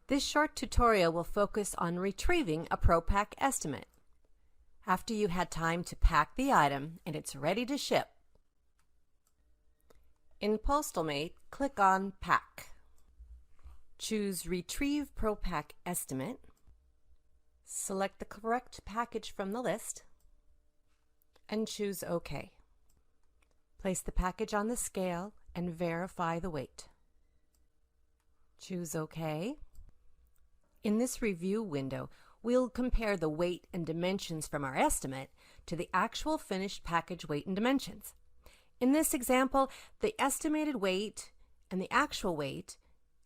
This short tutorial will focus on retrieving a ProPack estimate. After you had time to pack the item and it's ready to ship, in PostalMate, click on Pack. Choose Retrieve ProPack Estimate. Select the correct package from the list and choose OK. Place the package on the scale and verify the weight. Choose OK. In this review window, we'll compare the weight and dimensions from our estimate to the actual finished package weight and dimensions. In this example, the estimated weight and the actual weight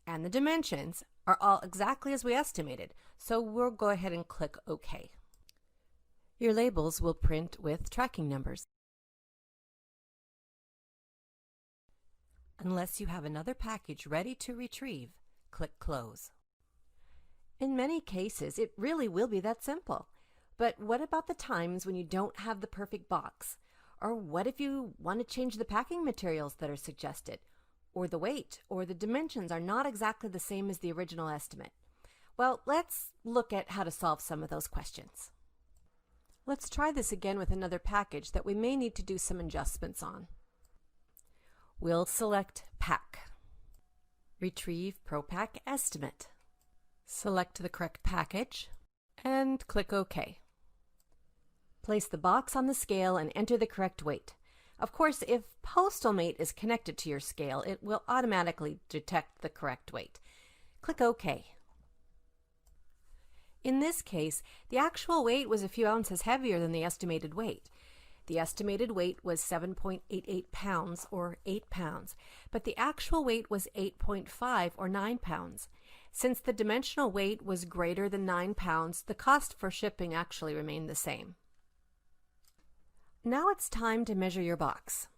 and the dimensions are all exactly as we estimated, so we'll go ahead and click OK. Your labels will print with tracking numbers. Unless you have another package ready to retrieve, click Close. In many cases, it really will be that simple. But what about the times when you don't have the perfect box? Or what if you want to change the packing materials that are suggested? Or the weight or the dimensions are not exactly the same as the original estimate? Well, let's look at how to solve some of those questions. Let's try this again with another package that we may need to do some adjustments on. We'll select Pack. Retrieve ProPack Estimate. Select the correct package and click OK. Place the box on the scale and enter the correct weight. Of course, if PostalMate is connected to your scale, it will automatically detect the correct weight. Click OK. In this case, the actual weight was a few ounces heavier than the estimated weight. The estimated weight was 7.88 pounds or 8 pounds, but the actual weight was 8.5 or 9 pounds. Since the dimensional weight was greater than 9 pounds, the cost for shipping actually remained the same. Now it's time to measure your box.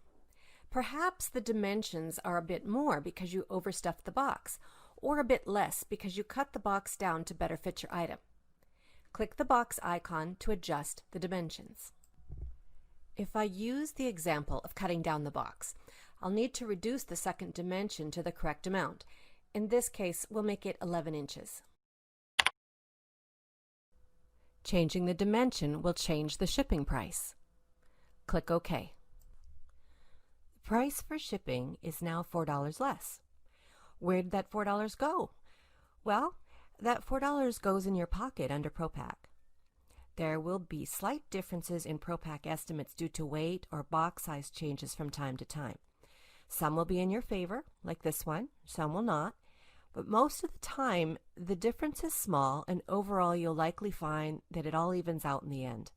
Perhaps the dimensions are a bit more because you overstuffed the box, or a bit less because you cut the box down to better fit your item. Click the box icon to adjust the dimensions. If I use the example of cutting down the box, I'll need to reduce the second dimension to the correct amount. In this case, we'll make it 11 inches. Changing the dimension will change the shipping price. Click OK. The price for shipping is now $4 less. Where did that $4 go? Well, that $4 goes in your pocket under ProPack. There will be slight differences in ProPack estimates due to weight or box size changes from time to time. Some will be in your favor, like this one, some will not, but most of the time the difference is small and overall you'll likely find that it all evens out in the end.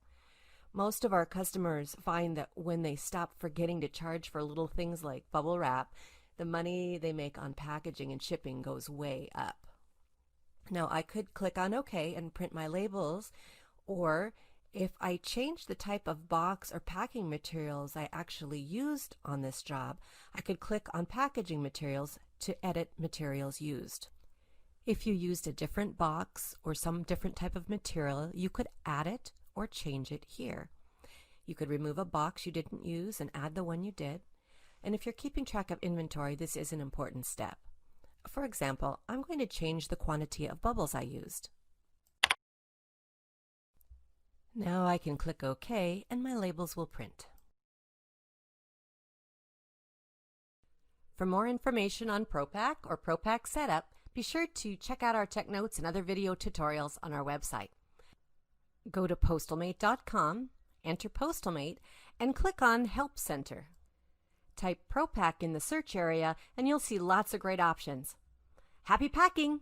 Most of our customers find that when they stop forgetting to charge for little things like bubble wrap, the money they make on packaging and shipping goes way up. Now I could click on OK and print my labels, or if I change the type of box or packing materials I actually used on this job, I could click on Packaging Materials to edit materials used. If you used a different box or some different type of material, you could add it or change it here. You could remove a box you didn't use and add the one you did. And if you're keeping track of inventory, this is an important step. For example, I'm going to change the quantity of bubbles I used. Now I can click OK and my labels will print. For more information on ProPack or ProPack setup, be sure to check out our tech notes and other video tutorials on our website. Go to postalmate.com, enter PostalMate, and click on Help Center. Type ProPack in the search area and you'll see lots of great options. Happy packing!